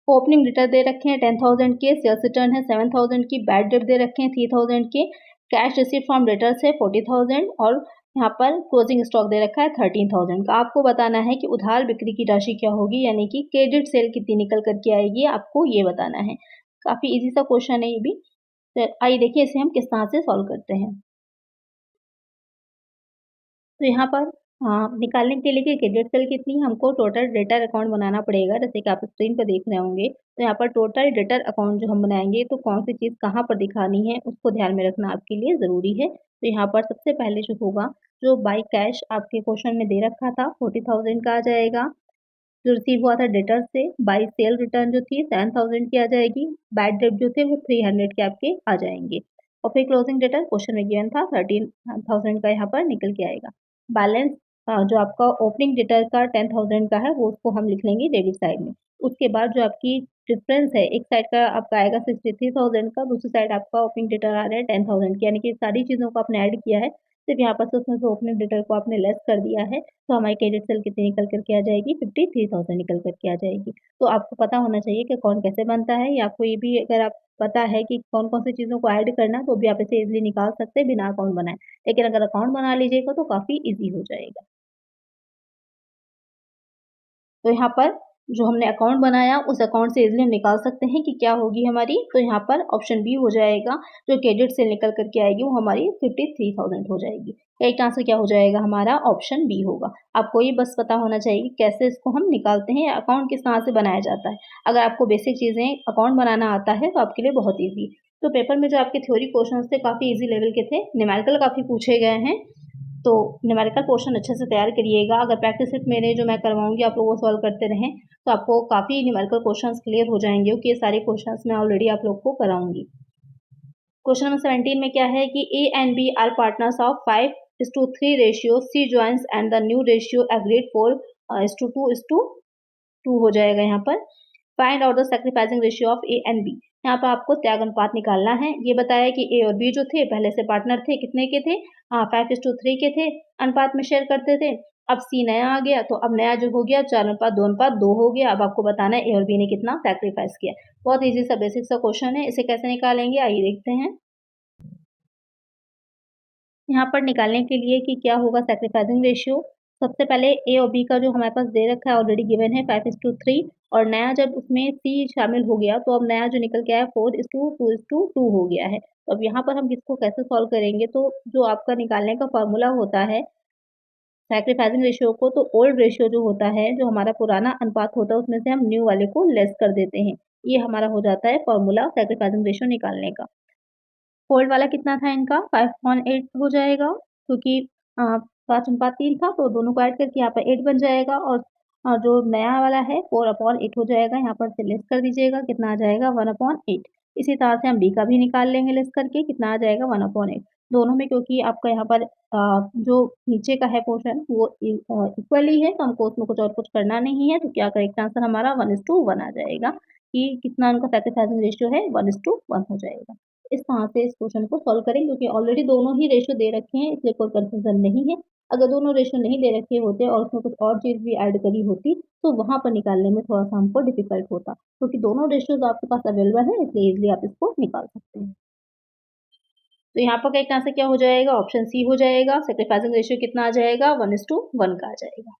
A: ओपनिंग रिटर्न दे रखे हैं 10,000 के, सेल्स रिटर्न है 7,000 की, बैड डेट दे रखे हैं 3,000 के, कैश रिसीव फ्रॉम डेटर्स है 40,000 और यहाँ पर क्लोजिंग स्टॉक दे रखा है 13,000 का। आपको बताना है कि उधार बिक्री की राशि क्या होगी, यानी कि क्रेडिट सेल कितनी निकल करके आएगी, आपको ये बताना है। काफ़ी इजी सा क्वेश्चन है ये भी। तो आइए देखिए इसे हम किस तरह से सॉल्व करते हैं। तो यहाँ पर निकालने के लिए कि क्रेडिट सेल कितनी, हमको टोटल डेटर अकाउंट बनाना पड़ेगा, जैसे कि आप स्क्रीन पर देख रहे होंगे। तो यहाँ पर टोटल डेटर अकाउंट जो हम बनाएंगे, तो कौन सी चीज़ कहाँ पर दिखानी है उसको ध्यान में रखना आपके लिए ज़रूरी है। तो यहाँ पर सबसे पहले जो होगा, जो बाई कैश आपके क्वेश्चन में दे रखा था 40,000 का आ जाएगा, जो रिसीव हुआ था डेटर से। बाई सेल रिटर्न जो थी 7,000 की आ जाएगी, बैड डेट जो थे वो 300 के आपके आ जाएंगे, और फिर क्लोजिंग डेटर क्वेश्चन में गिवन था 13,000 का यहाँ पर निकल के आएगा। बैलेंस जो आपका ओपनिंग डेटर का 10,000 का है वो उसको हम लिख लेंगे डेबिट साइड में। उसके बाद जो आपकी डिफरेंस है, एक साइड का आपका आएगा 63,000 का, दूसरी साइड आपका ओपनिंग डेटर आ रहा है 10,000 की, यानी कि सारी चीज़ों को आपने ऐड किया है, सिर्फ यहाँ पर से उसमें से ओपनिंग डेटर को आपने लेस कर दिया है, तो हमारी क्रेडिट सेल कितनी निकल करके आ जाएगी, 53,000 निकल करके आ जाएगी। तो आपको पता होना चाहिए कि अकाउंट कैसे बनता है, या कोई भी अगर आप पता है कि कौन-कौन सी चीज़ों को ऐड करना है, तो भी आप इसे ईज़िली निकाल सकते हैं बिना अकाउंट बनाए। लेकिन अगर अकाउंट बना लीजिएगा तो काफ़ी ईज़ी हो जाएगा। तो यहाँ पर जो हमने अकाउंट बनाया उस अकाउंट से इज़िली हम निकाल सकते हैं कि क्या होगी हमारी, तो यहाँ पर ऑप्शन बी हो जाएगा, जो क्रेडिट से निकल करके आएगी वो हमारी 53,000 हो जाएगी। करेक्ट आंसर क्या हो जाएगा हमारा, ऑप्शन बी होगा। आपको ये बस पता होना चाहिए कि कैसे इसको हम निकालते हैं, अकाउंट किस तरह से बनाया जाता है। अगर आपको बेसिक चीज़ें अकाउंट बनाना आता है तो आपके लिए बहुत ईजी। तो पेपर में जो आपके थ्योरी क्वेश्चन थे काफ़ी ईजी लेवल के थे, न्यूमेरिकल काफ़ी पूछे गए हैं, तो न्यूमेरिकल पोर्शन अच्छे से तैयार करिएगा। अगर प्रैक्टिस सेट मेरे जो मैं करवाऊंगी आप लोग वो सॉल्व करते रहें, तो आपको काफ़ी न्यूमेरिकल क्वेश्चंस क्लियर हो जाएंगे, क्योंकि ये सारे क्वेश्चंस मैं ऑलरेडी आप लोग को कराऊंगी। क्वेश्चन नंबर 17 में क्या है कि A and B are partners of 5:3 ratio, C joins and the new ratio agreed 4:2 हो जाएगा यहाँ पर। Find out the sacrificing ratio of A and B. यहाँ पर आपको त्याग अनुपात निकालना है। ये बताया कि ए और बी जो थे पहले से पार्टनर थे, कितने के थे, 5:3 के थे, अनुपात में शेयर करते थे। अब सी नया आ गया, तो अब नया जो हो गया 4:2:2 हो गया। अब आपको बताना है ए और बी ने कितना सैक्रिफाइस किया। बहुत ईजी सा बेसिक सा क्वेश्चन है, इसे कैसे निकालेंगे आइए देखते हैं। यहाँ पर निकालने के लिए कि क्या होगा सैक्रिफाइसिंग रेशियो, सबसे पहले ए और बी का जो हमारे पास दे रखा है ऑलरेडी गिवन है 5:3, और नया जब उसमें सी शामिल हो गया तो अब नया जो निकल के आया 4:2:2 हो गया है। तो अब यहाँ पर हम इसको कैसे सॉल्व करेंगे, तो जो आपका निकालने का फॉर्मूला होता है सैक्रिफाइसिंग रेशियो को, तो ओल्ड रेशियो जो होता है, जो हमारा पुराना अनुपात होता है उसमें से हम न्यू वाले को लेस कर देते हैं। ये हमारा हो जाता है फॉर्मूला सैक्रिफाइसिंग रेशियो निकालने का। फोल्ड वाला कितना था इनका 5/8 हो जाएगा, क्योंकि 5/3 था तो दोनों को ऐड करके यहाँ पर 8 बन जाएगा। और जो नया वाला है 4/8 हो जाएगा, यहाँ पर से लेस कर दीजिएगा, कितना आ जाएगा 1/8। इसी तरह से हम बी का भी निकाल लेंगे लेस करके, कितना आ जाएगा 1/8 दोनों में, क्योंकि आपका यहाँ पर जो नीचे का है पोर्शन वो इक्वली है, तो हमको उसमें कुछ और कुछ करना नहीं है। तो क्या करेक्ट आंसर हमारा 1:1 आ जाएगा, कि कितना उनका सैक्रिफाइसिंग रेशियो है 1:1 हो जाएगा। इस तरह से इस क्वेश्चन को सॉल्व करें, क्योंकि ऑलरेडी दोनों ही रेशियो दे रखे हैं, इसलिए कोई कंफ्यूजन नहीं है। अगर दोनों रेशियो नहीं दे रखे होते और उसमें कुछ और चीज़ भी ऐड करी होती, तो वहाँ पर निकालने में थोड़ा-सा हमको डिफ़िकल्ट होता। क्योंकि दोनों रेशियोज़ आपके पास अवेलेबल है, इसलिए ईज़िली आप इसको निकाल सकते हैं। तो यहाँ पर करेक्ट आंसर क्या हो जाएगा, ऑप्शन सी हो जाएगा। सैक्रिफाइसिंग रेशियो कितना आ जाएगा 1:1 का आ जाएगा।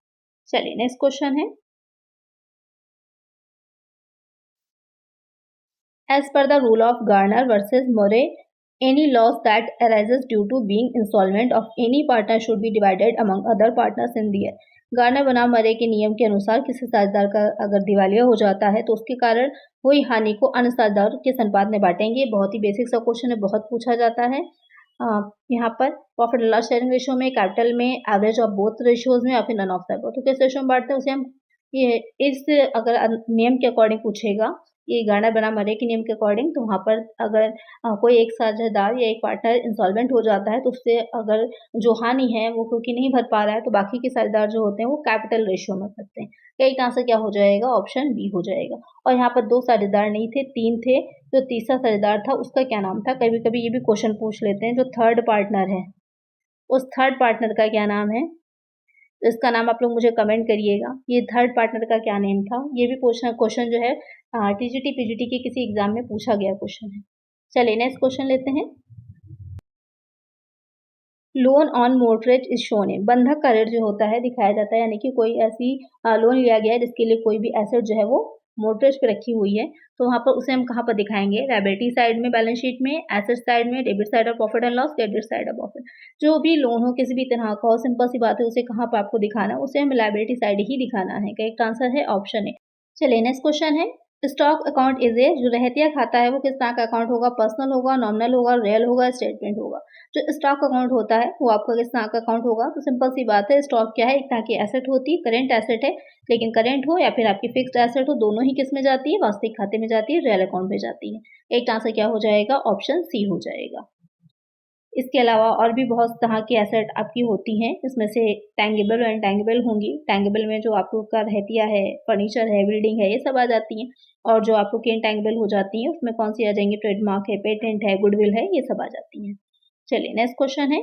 A: चलिए नेक्स्ट क्वेश्चन है, as per the rule of Garner versus Murray, any loss that arises due to being insolvent of any partner should be divided among other partners in the year. Garner बनाम मरे के नियम के अनुसार किसी साझेदार का अगर दिवालिया हो जाता है तो उसके कारण हुई हानि को अन्य साझेदारों के अनुपात में बांटेंगे। बहुत ही बेसिक सा क्वेश्चन है, बहुत पूछा जाता है। यहाँ पर profit and loss sharing ratio में, कैपिटल में, एवरेज ऑफ बोथ रेशियोज में, या फिर नन ऑफ द अबव। तो किस रेशियो में बांटते हैं उसे हम, ये इस अगर नियम के अकॉर्डिंग पूछेगा, ये गार्नर बनाम मरे के नियम के अकॉर्डिंग, तो वहाँ पर अगर कोई एक साझेदार या एक पार्टनर इंसॉल्वेंट हो जाता है तो उससे अगर जो हानि है वो क्योंकि नहीं भर पा रहा है, तो बाकी के साझेदार जो होते हैं वो कैपिटल रेशियो में करते हैं। करेक्ट आंसर क्या हो जाएगा, ऑप्शन बी हो जाएगा। और यहाँ पर 2 साझेदार नहीं थे, 3 थे। जो तीसरा साझेदार था उसका क्या नाम था, कभी कभी ये भी क्वेश्चन पूछ लेते हैं। जो थर्ड पार्टनर है उस थर्ड पार्टनर का क्या नाम है, तो इसका नाम आप लोग मुझे कमेंट करिएगा। ये थर्ड पार्टनर का क्या नेम था, ये भी क्वेश्चन जो है टीजीटी पीजीटी के किसी एग्जाम में पूछा गया क्वेश्चन है। चलिए नेक्स्ट क्वेश्चन लेते हैं। Loan on mortgage is shown है, बंधक का रेट जो होता है दिखाया जाता है, यानी कि कोई ऐसी लोन लिया गया है जिसके लिए कोई भी एसेट जो है वो मोर्टगेज पे रखी हुई है, तो वहाँ पर उसे हम कहाँ पर दिखाएंगे, लायबिलिटी साइड में बैलेंस शीट में, एसेट साइड में, debit side of profit and loss, credit side of profit. जो भी लोन हो किसी भी तरह का हो, सिंपल सी बात है, उसे कहाँ पर आपको दिखाना है, उसे हमें लायबिलिटी साइड ही दिखाना है। करेक्ट आंसर है ऑप्शन ए। चलिए नेक्स्ट क्वेश्चन है, स्टॉक अकाउंट इज ए, जो रहतिया खाता है वो किस तरह का अकाउंट होगा, पर्सनल होगा, नॉमिनल होगा, रियल होगा, स्टेटमेंट होगा। जो स्टॉक अकाउंट होता है वो आपका किस तरह का अकाउंट होगा, तो सिंपल सी बात है, स्टॉक क्या है, एक तरह की एसेट होती है, करेंट एसेट है, लेकिन करेंट हो या फिर आपकी फिक्स्ड एसेट हो, दोनों ही किस में जाती है, वास्तविक खाते में जाती है, रियल अकाउंट में जाती है। एक आंसर क्या हो जाएगा, ऑप्शन सी हो जाएगा। इसके अलावा और भी बहुत तरह की एसेट आपकी होती हैं, इसमें से टैंगिबल और इनटैंगिबल होंगी। टैंगिबल में जो आपको का रहतिया है, फर्नीचर है, बिल्डिंग है, ये सब आ जाती हैं। और जो आपको की इनटैंगिबल हो जाती हैं उसमें कौन सी आ जाएंगी, ट्रेडमार्क है, पेटेंट है, गुडविल है, ये सब आ जाती हैं। चलिए नेक्स्ट क्वेश्चन है,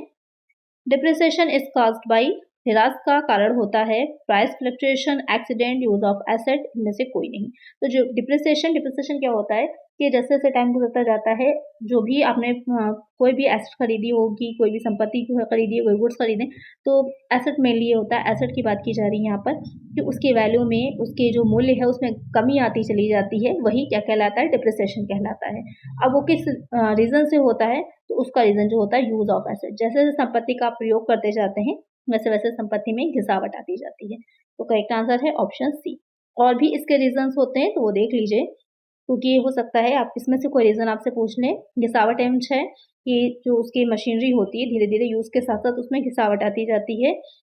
A: डिप्रिसिएशन इज कॉज्ड बाई, निराश का कारण होता है price fluctuation, accident, use of asset, इनमें से कोई नहीं। तो जो डिप्रिसिएशन क्या होता है कि जैसे जैसे टाइम गुजरता जाता है, जो भी आपने कोई भी एसेट खरीदी होगी, कोई भी संपत्ति खरीदी है, कोई गुड्स खरीदे, तो एसेट मेनली ये होता है, एसेट की बात की जा रही है यहाँ पर, कि उसके वैल्यू में, उसके जो मूल्य है उसमें कमी आती चली जाती है, वही क्या कहलाता है, डिप्रिसिएशन कहलाता है। अब वो किस रीज़न से होता है, तो उसका रीज़न जो होता है यूज़ ऑफ एसेट, जैसे जैसे संपत्ति का प्रयोग करते जाते हैं वैसे वैसे संपत्ति में घिसावट आती जाती है। तो करेक्ट आंसर है ऑप्शन सी। और भी इसके रीजंस होते हैं तो वो देख लीजिए, क्योंकि ये हो सकता है आप इसमें से कोई रीज़न आपसे पूछ लें। घिसावट एम्स है कि जो उसकी मशीनरी होती है धीरे-धीरे यूज़ के साथ-साथ उसमें घिसावट आती जाती है।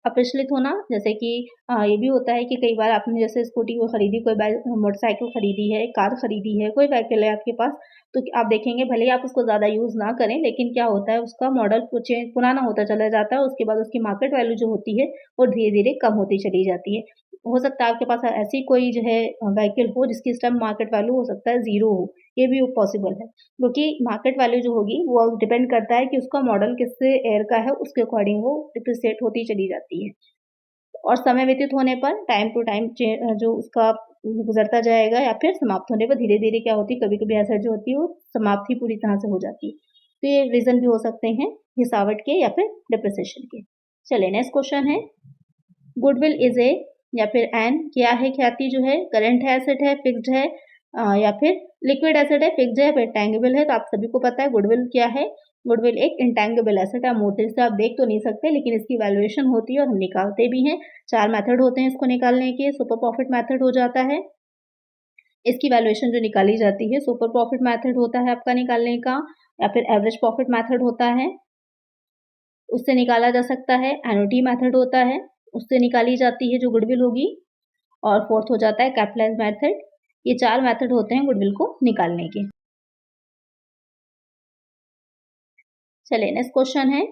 A: अपरिष्कृत होना, जैसे कि ये भी होता है कि कई बार आपने जैसे स्कूटी को खरीदी, कोई मोटरसाइकिल खरीदी है, कार खरीदी है, कोई व्हीकल है आपके पास, तो आप देखेंगे भले ही आप उसको ज़्यादा यूज़ ना करें, लेकिन क्या होता है उसका मॉडल पुराना होता चला जाता है, उसके बाद उसकी मार्केट वैल्यू जो होती है वो धीरे-धीरे कम होती चली जाती है। हो सकता है आपके पास ऐसी कोई जो है व्हीकल हो जिसकी इस टाइम मार्केट वैल्यू हो सकता है 0 हो, ये भी पॉसिबल है। क्योंकि मार्केट वैल्यू जो होगी वो डिपेंड करता है कि उसका मॉडल किस ईयर का है, उसके अकॉर्डिंग वो डिप्रिसिएट होती चली जाती है। और समय व्यतीत होने पर टाइम टू टाइम जो उसका गुज़रता जाएगा या फिर समाप्त होने पर धीरे-धीरे क्या होती है, कभी-कभी एसेट जो होती है वो समाप्त ही पूरी तरह से हो जाती है। तो ये रीज़न भी हो सकते हैं घिसावट के या फिर डिप्रिसिएशन के। चलिए नेक्स्ट क्वेश्चन है, गुडविल इज़ ए, या फिर एन क्या है, ख्याति जो है, करंट है, एसेट है, फिक्स्ड है, या फिर लिक्विड एसेट है, फिक्स्ड है, फिर टैंगिबल है। तो आप सभी को पता है गुडविल क्या है, गुडविल एक इंटैंगिबल एसेट है, मोटे से आप देख तो नहीं सकते लेकिन इसकी वैल्यूएशन होती है और हम निकालते भी हैं। 4 मेथड होते हैं इसको निकालने के, सुपर प्रॉफिट मेथड हो जाता है, इसकी वैल्यूएशन जो निकाली जाती है सुपर प्रॉफिट मेथड होता है आपका निकालने का, या फिर एवरेज प्रॉफिट मेथड होता है, उससे निकाला जा सकता है। एन्युटी मेथड होता है, उससे निकाली जाती है जो गुडविल होगी, और फोर्थ हो जाता है कैपिटलाइज मेथड। ये 4 मेथड होते हैं गुडविल को निकालने के। चलिए नेक्स्ट क्वेश्चन है,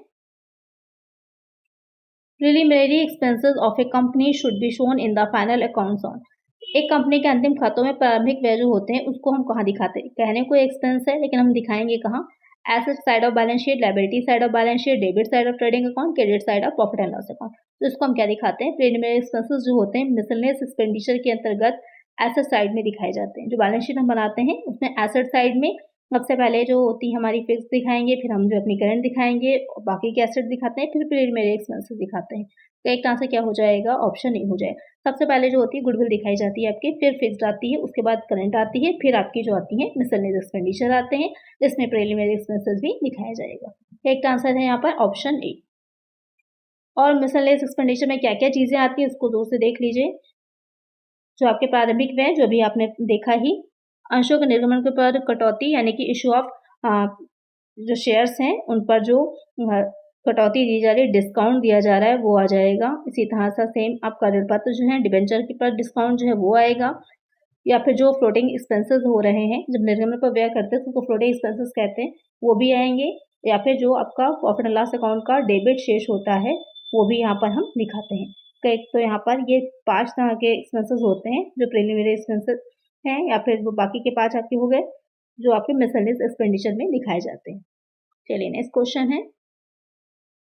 A: preliminary expenses of A company should be shown in the final accounts on. एक कंपनी के अंतिम खातों में प्रारंभिक व्यय जो होते हैं उसको हम कहाँ दिखाते हैं? कहने को एक्सपेंस है लेकिन हम दिखाएंगे कहाँ? Asset side of balance sheet, liability side of balance sheet, debit side of trading account, credit side of profit and loss account. तो इसको हम क्या दिखाते हैं? प्रिलिमिनरी एक्सपेंसेस जो होते हैं मिसलेनियस एक्सपेंडिचर के अंतर्गत एसेट साइड में दिखाए जाते हैं। जो बैलेंस शीट हम बनाते हैं उसमें एसेट साइड में सबसे पहले जो होती है हमारी फिक्स दिखाएंगे, फिर हम जो अपनी करंट दिखाएंगे, बाकी के एसेट दिखाते हैं, फिर प्रिलिमिनरी एक्सपेंसेस दिखाते हैं। तो एक आंसर क्या हो जाएगा? ऑप्शन ए हो जाएगा। सबसे पहले जो होती है गुडविल दिखाई जाती है आपकी, फिर फिक्स्ड आती है, उसके बाद करंट आती है, फिर आपकी जो आती है मिसलेनियस एक्सपेंडिचर आते हैं, जिसमें प्रिलिमिनरी एक्सपेंसेस भी दिखाया जाएगा। एक आंसर है यहाँ पर ऑप्शन ए। और मिसलेनियस एक्सपेंडिचर में क्या क्या चीजें आती है उसको दूर से देख लीजिए। जो आपके प्रारंभिक व्यय जो भी आपने देखा ही, अंशों के निर्गमन के पर कटौती यानी कि इशू ऑफ जो शेयर्स हैं उन पर जो कटौती दी जा रही है, डिस्काउंट दिया जा रहा है, वो आ जाएगा। इसी तरह से सेम आपका ऋण पत्र जो है डिबेंचर के पर डिस्काउंट जो है वो आएगा। या फिर जो फ्लोटिंग एक्सपेंसेस हो रहे हैं जब निर्गमन पर व्यय करते हैं तो उसको फ्लोटिंग एक्सपेंसेस कहते हैं, वो भी आएंगे। या फिर जो आपका प्रॉफिट एंड लॉस अकाउंट का डेबिट शेष होता है वो भी यहाँ पर हम दिखाते हैं। तो यहाँ पर ये 5 तरह के एक्सपेंसेस होते हैं जो प्रिलिमिनरी एक्सपेंसेस हैं, या फिर वो बाकी के 5 आपके हो गए जो आपके मिसलेनियस एक्सपेंडिचर में दिखाए जाते हैं। चलिए नेक्स्ट क्वेश्चन है,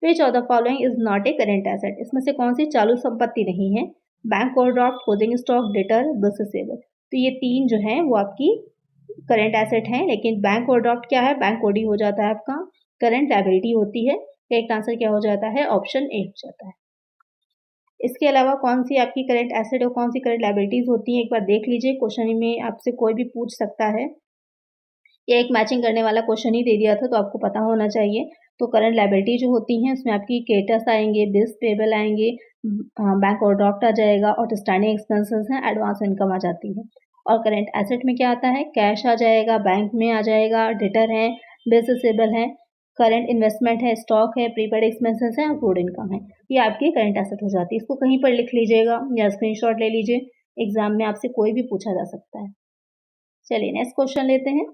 A: which of the following is not a current asset. इसमें से कौन सी चालू संपत्ति नहीं है? Bank overdraft, closing stock, debtor, bills receivable. तो ये 3 जो है वो आपकी करेंट एसेट है, लेकिन बैंक ओवरड्राफ्ट क्या है? बैंक ओडी हो जाता है आपका, करंट लायबिलिटी होती है। एक आंसर क्या हो जाता है? ऑप्शन ए हो जाता है। इसके अलावा कौन सी आपकी करंट एसेट और कौन सी करंट लायबिलिटीज होती हैं एक बार देख लीजिए। क्वेश्चन में आपसे कोई भी पूछ सकता है, ये एक मैचिंग करने वाला क्वेश्चन ही दे दिया था तो आपको पता होना चाहिए। तो करंट लायबिलिटी जो होती हैं उसमें आपकी क्रेडिटर्स आएंगे, बिल्स पेबल आएंगे, बैंक ओवरड्राफ्ट आ जाएगा, और स्टैंडिंग एक्सपेंसेस हैं, एडवांस इनकम आ जाती है। और करंट एसेट में क्या आता है? कैश आ जाएगा, बैंक में आ जाएगा, डेटर है, बिल्स रिसीवेबल है, करंट इन्वेस्टमेंट है, स्टॉक है, प्रीपेड एक्सपेंसेस है, अक्रूड इनकम है। ये आपकी करंट एसेट हो जाती है। इसको कहीं पर लिख लीजिएगा या स्क्रीनशॉट ले लीजिए, एग्जाम में आपसे कोई भी पूछा जा सकता है। चलिए नेक्स्ट क्वेश्चन लेते हैं,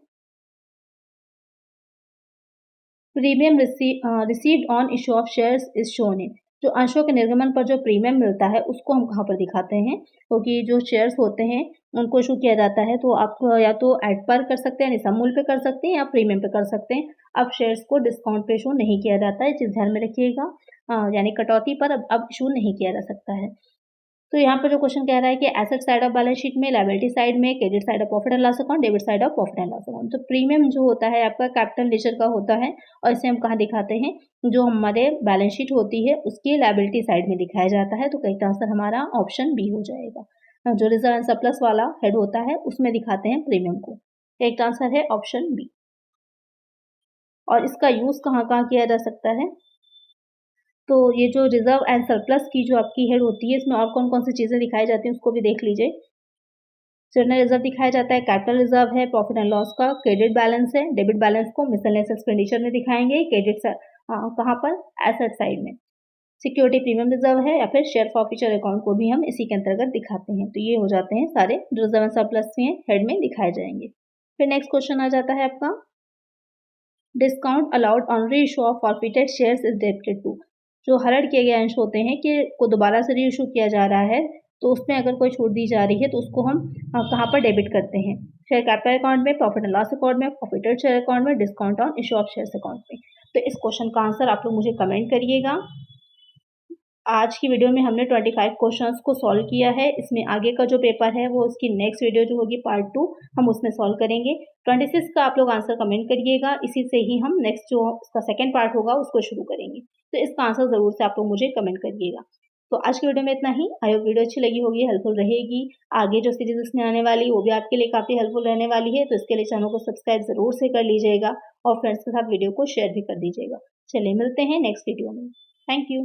A: premium received on issue of shares is shown इन। जो अंशों के निर्गमन पर जो प्रीमियम मिलता है उसको हम कहाँ पर दिखाते हैं? क्योंकि जो शेयर्स होते हैं उनको इशू किया जाता है तो आप या तो एड पर कर सकते हैं यानी सम मूल्य पे कर सकते हैं, या प्रीमियम पे कर सकते हैं। अब शेयर्स को डिस्काउंट पे इशू नहीं किया जाता है, चीज़ ध्यान में रखिएगा। यानी कटौती पर अब इशू नहीं किया जा सकता है। तो यहाँ पर जो क्वेश्चन कह रहा है कि asset side of balance sheet में, लायबिलिटी साइड में, credit side of profit and loss account, debit side of profit and loss account. तो प्रीमियम जो होता है आपका कैपिटल नेचर का होता है, और इसे हम कहाँ दिखाते हैं? जो हमारे बैलेंस शीट होती है उसकी लायबिलिटी साइड में दिखाया जाता है। तो करेक्ट आंसर हमारा ऑप्शन बी हो जाएगा। जो रिजर्व एंड सरप्लस वाला हेड होता है उसमें दिखाते हैं प्रीमियम को। करेक्ट आंसर है ऑप्शन बी। और इसका यूज कहाँ कहाँ किया जा सकता है? तो ये जो रिजर्व एंड सरप्लस की जो आपकी हेड होती है इसमें और कौन कौन सी चीज़ें दिखाई जाती हैं उसको भी देख लीजिए। जनरल रिजर्व दिखाया जाता है, कैपिटल रिजर्व है, प्रॉफिट एंड लॉस का, क्रेडिट बैलेंस है, डेबिट बैलेंस को मिसलेनियस एक्सपेंडिचर में दिखाएंगे, क्रेडिट कहाँ पर? एसेट साइड में। सिक्योरिटी प्रीमियम रिजर्व है, या फिर शेयर फॉरफीचर अकाउंट को भी हम इसी के अंतर्गत दिखाते हैं। तो ये हो जाते हैं सारे रिजर्व एंड सरप्लस में हेड में दिखाए जाएंगे। फिर नेक्स्ट क्वेश्चन आ जाता है आपका, discount allowed on reissue of forfeited shares is debited to. जो हरण किए गए अंश होते हैं कि को दोबारा से री इशू किया जा रहा है तो उसमें अगर कोई छूट दी जा रही है तो उसको हम कहाँ पर डेबिट करते हैं? शेयर कैपिटल अकाउंट में, प्रॉफिट एंड लॉस अकाउंट में, प्रॉफिटेड शेयर अकाउंट में, discount on issue of shares account में। तो इस क्वेश्चन का आंसर आप लोग मुझे कमेंट करिएगा। आज की वीडियो में हमने 25 क्वेश्चंस को सॉल्व किया है। इसमें आगे का जो पेपर है वो उसकी नेक्स्ट वीडियो जो होगी पार्ट 2 हम उसमें सॉल्व करेंगे। 26 का आप लोग आंसर कमेंट करिएगा, इसी से ही हम नेक्स्ट जो उसका सेकंड पार्ट होगा उसको शुरू करेंगे। तो इसका आंसर ज़रूर से आप लोग मुझे कमेंट करिएगा। तो आज की वीडियो में इतना ही। आई होप वीडियो अच्छी लगी होगी, हेल्पफुल रहेगी। आगे जो सीरीज इसमें आने वाली वो भी आपके लिए काफ़ी हेल्पफुल रहने वाली है, तो इसके लिए चैनल को सब्सक्राइब ज़रूर से कर लीजिएगा और फ्रेंड्स के साथ वीडियो को शेयर भी कर दीजिएगा। चलिए मिलते हैं नेक्स्ट वीडियो में। Thank you.